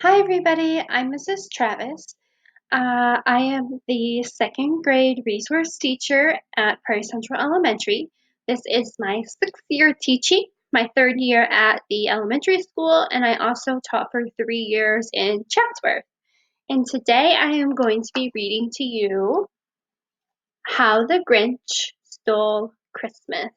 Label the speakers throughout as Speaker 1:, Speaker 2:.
Speaker 1: Hi, everybody. I'm Mrs. Travis. I am the second grade resource teacher at Prairie Central Elementary. This is my sixth year teaching, my third year at the elementary school, and I also taught for 3 years in Chatsworth. And today I am going to be reading to you How the Grinch Stole Christmas.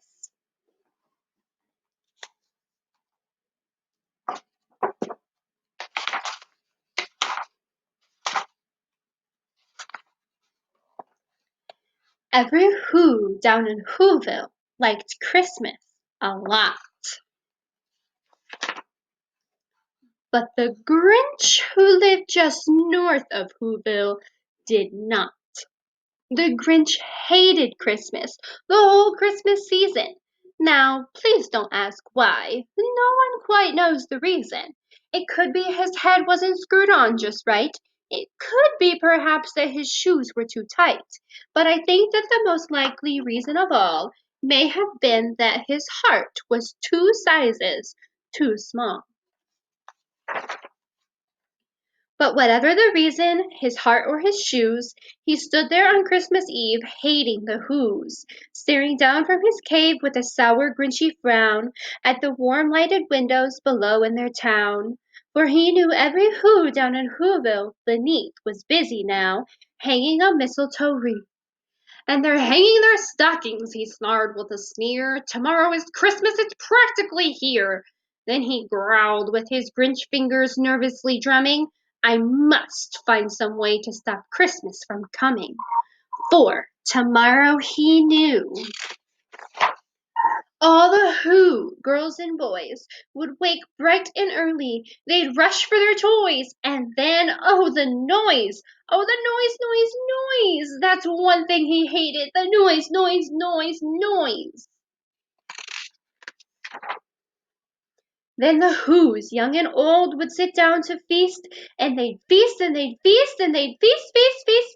Speaker 1: Every Who down in Whoville liked Christmas a lot. But the Grinch, who lived just north of Whoville, did not. The Grinch hated Christmas, the whole Christmas season. Now, please don't ask why. No one quite knows the reason. It could be his head wasn't screwed on just right. It could be perhaps that his shoes were too tight. But I think that the most likely reason of all may have been that his heart was 2 sizes too small. But whatever the reason, his heart or his shoes, he stood there on Christmas Eve hating the Whos, staring down from his cave with a sour, grinchy frown at the warm lighted windows below in their town. For he knew every Who down in Whoville beneath was busy now, hanging a mistletoe wreath. And they're hanging their stockings, he snarled with a sneer. Tomorrow is Christmas, it's practically here. Then he growled with his Grinch fingers nervously drumming. I must find some way to stop Christmas from coming. For tomorrow he knew all the Who, girls and boys, would wake bright and early. They'd rush for their toys, and then, oh, the noise! Oh, the noise! That's one thing he hated, the noise! Then the Whos, young and old, would sit down to feast, and they'd feast, and they'd feast, and they'd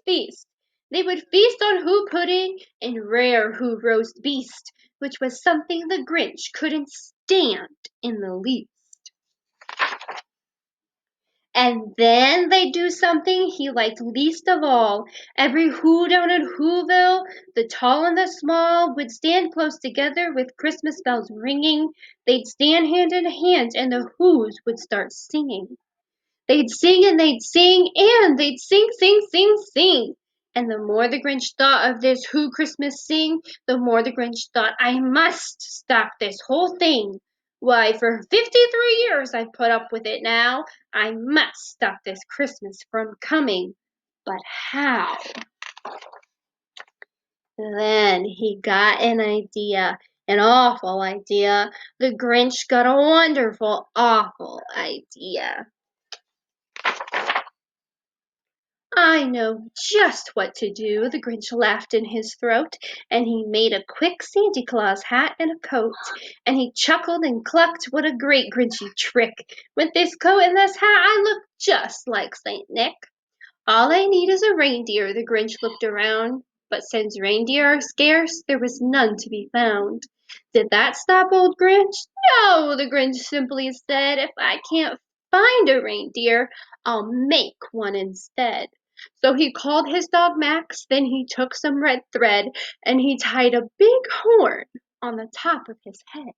Speaker 1: feast. They would feast on Who pudding and rare Who roast beast, which was something the Grinch couldn't stand in the least. And then they'd do something he liked least of all. Every Who down in Whoville, the tall and the small, would stand close together with Christmas bells ringing. They'd stand hand in hand, and the Whos would start singing. They'd sing and they'd sing and they'd sing. And the more the Grinch thought of this Who Christmas sing, the more the Grinch thought, I must stop this whole thing. Why, for 53 years I've put up with it now. I must stop this Christmas from coming. But how? Then he got an idea, an awful idea. The Grinch got a wonderful, awful idea. I know just what to do, the Grinch laughed in his throat, and he made a quick Santa Claus hat and a coat, and he chuckled and clucked, what a great Grinchy trick! With this coat and this hat I look just like Saint Nick. All I need is a reindeer, the Grinch looked around, but since reindeer are scarce, there was none to be found. Did that stop old Grinch? No, the Grinch simply said, if I can't find a reindeer, I'll make one instead. So he called his dog Max, then he took some red thread, and he tied a big horn on the top of his head.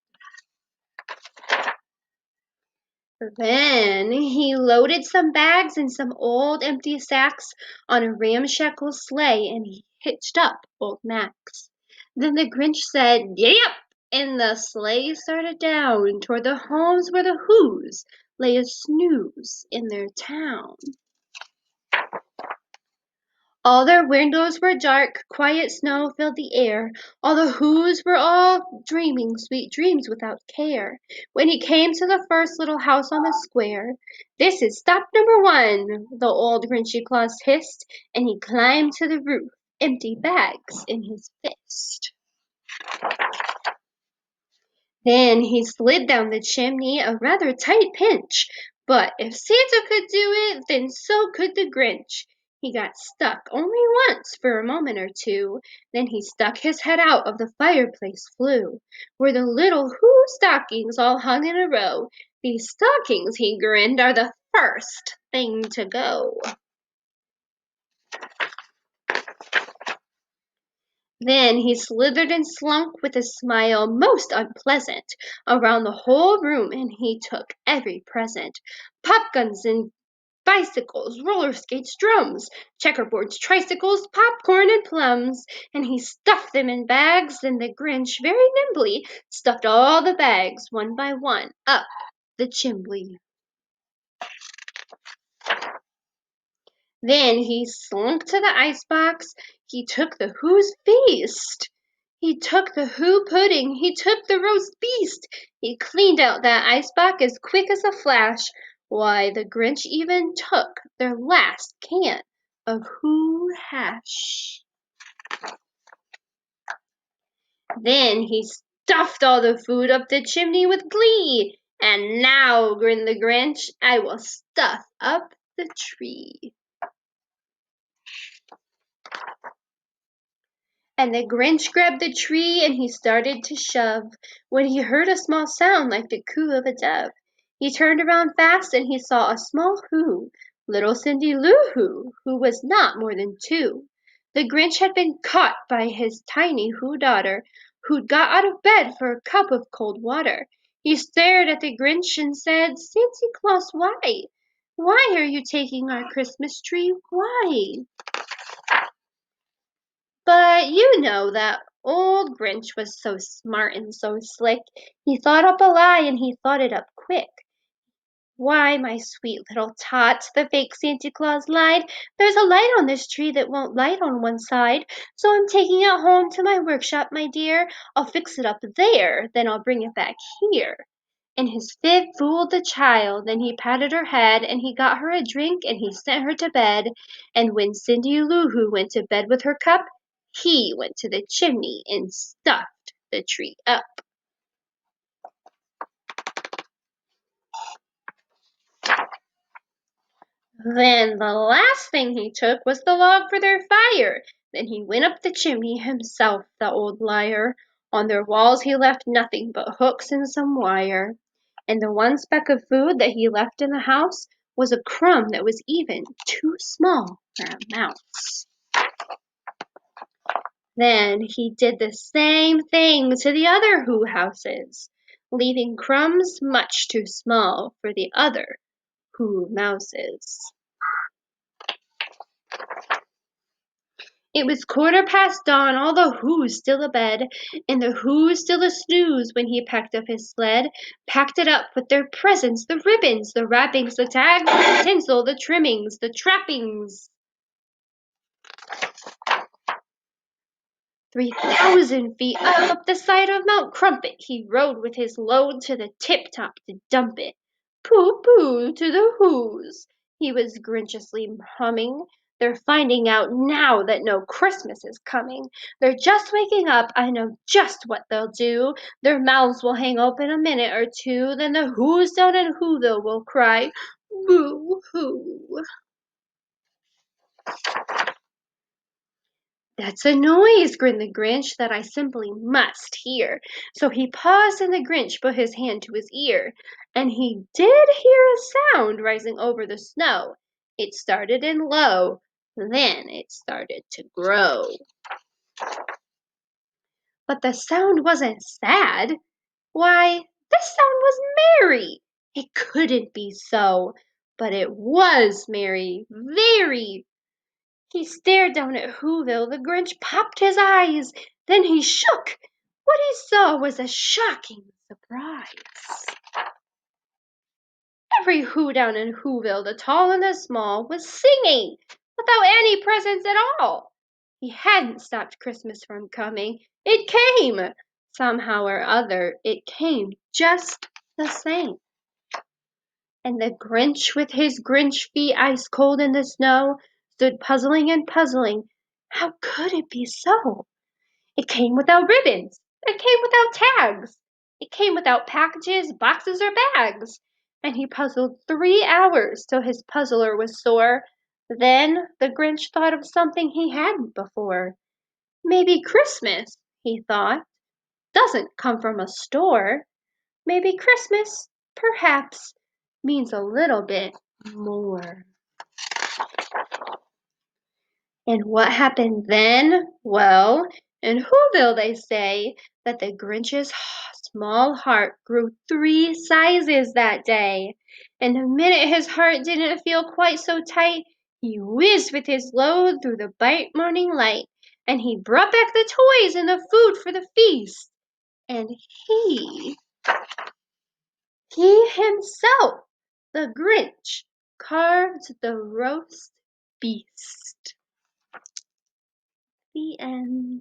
Speaker 1: Then he loaded some bags and some old empty sacks on a ramshackle sleigh, and he hitched up old Max. Then the Grinch said, "Giddy up!" and the sleigh started down toward the homes where the Whos lay a snooze in their town. All their windows were dark, quiet snow filled the air. All the Whos were all dreaming sweet dreams without care. When he came to the first little house on the square, this is stop number one, the old Grinchy Claus hissed, and he climbed to the roof, empty bags in his fist. Then he slid down the chimney, a rather tight pinch. But if Santa could do it, then so could the Grinch. He got stuck only once for a moment or two. Then he stuck his head out of the fireplace flue, where the little Who stockings all hung in a row. These stockings, he grinned, are the first thing to go. Then he slithered and slunk with a smile most unpleasant around the whole room, and he took every present: popguns and bicycles, roller skates, drums, checkerboards, tricycles, popcorn, and plums, and he stuffed them in bags, and the Grinch very nimbly stuffed all the bags, one by one, up the chimney. Then he slunk to the icebox. He took the Who's Feast. He took the Who Pudding. He took the Roast Beast. He cleaned out that icebox as quick as a flash. Why, the Grinch even took their last can of Who Hash. Then he stuffed all the food up the chimney with glee. And now, grinned the Grinch, I will stuff up the tree. And the Grinch grabbed the tree and he started to shove, when he heard a small sound like the coo of a dove. He turned around fast and he saw a small Who, little Cindy Lou Who was not more than 2. The Grinch had been caught by his tiny Who daughter, who'd got out of bed for a cup of cold water. He stared at the Grinch and said, "Santa Claus, why? Why are you taking our Christmas tree? Why?" But you know that old Grinch was so smart and so slick. He thought up a lie and he thought it up quick. "Why, my sweet little tot," the fake Santa Claus lied, "there's a light on this tree that won't light on one side. So I'm taking it home to my workshop, my dear. I'll fix it up there, then I'll bring it back here." And his fib fooled the child, and he patted her head, and he got her a drink, and he sent her to bed. And when Cindy Lou Who went to bed with her cup, he went to the chimney and stuffed the tree up. Then the last thing he took was the log for their fire. Then he went up the chimney himself, the old liar. On their walls he left nothing but hooks and some wire. And the one speck of food that he left in the house was a crumb that was even too small for a mouse. Then he did the same thing to the other Who houses, leaving crumbs much too small for the other Who mouses. It was 1/4 past dawn, all the Who's still abed, and the Who's still a snooze when he packed up his sled, packed it up with their presents, the ribbons, the wrappings, the tags, the tinsel, the trimmings, the trappings. 3,000 feet up the side of Mount Crumpet he rode with his load to the tip-top to dump it. "Pooh-pooh to the Who's," he was grinchiously humming. "They're finding out now that no Christmas is coming. They're just waking up. I know just what they'll do. Their mouths will hang open a minute or two. Then the Who's down in Whoville will cry, 'Boo-hoo!'" "That's a noise," grinned the Grinch, "that I simply must hear." So he paused and the Grinch put his hand to his ear. And he did hear a sound rising over the snow. It started in low, then it started to grow. But the sound wasn't sad. Why, this sound was merry. It couldn't be so. But it was merry, very. He stared down at Whoville. The Grinch popped his eyes. Then he shook. What he saw was a shocking surprise. Every Who down in Whoville, the tall and the small, was singing without any presents at all. He hadn't stopped Christmas from coming. It came. Somehow or other, it came just the same. And the Grinch, with his Grinch feet ice cold in the snow, stood puzzling and puzzling. How could it be so? It came without ribbons. It came without tags. It came without packages, boxes, or bags. And he puzzled 3 hours till his puzzler was sore. Then the Grinch thought of something he hadn't before. Maybe Christmas, he thought, doesn't come from a store. Maybe Christmas, perhaps, means a little bit more. And what happened then? Well, in Whoville they say that the Grinch's small heart grew 3 sizes that day. And the minute his heart didn't feel quite so tight, he whizzed with his load through the bright morning light, and he brought back the toys and the food for the feast. And he himself, the Grinch, carved the roast beast. The end.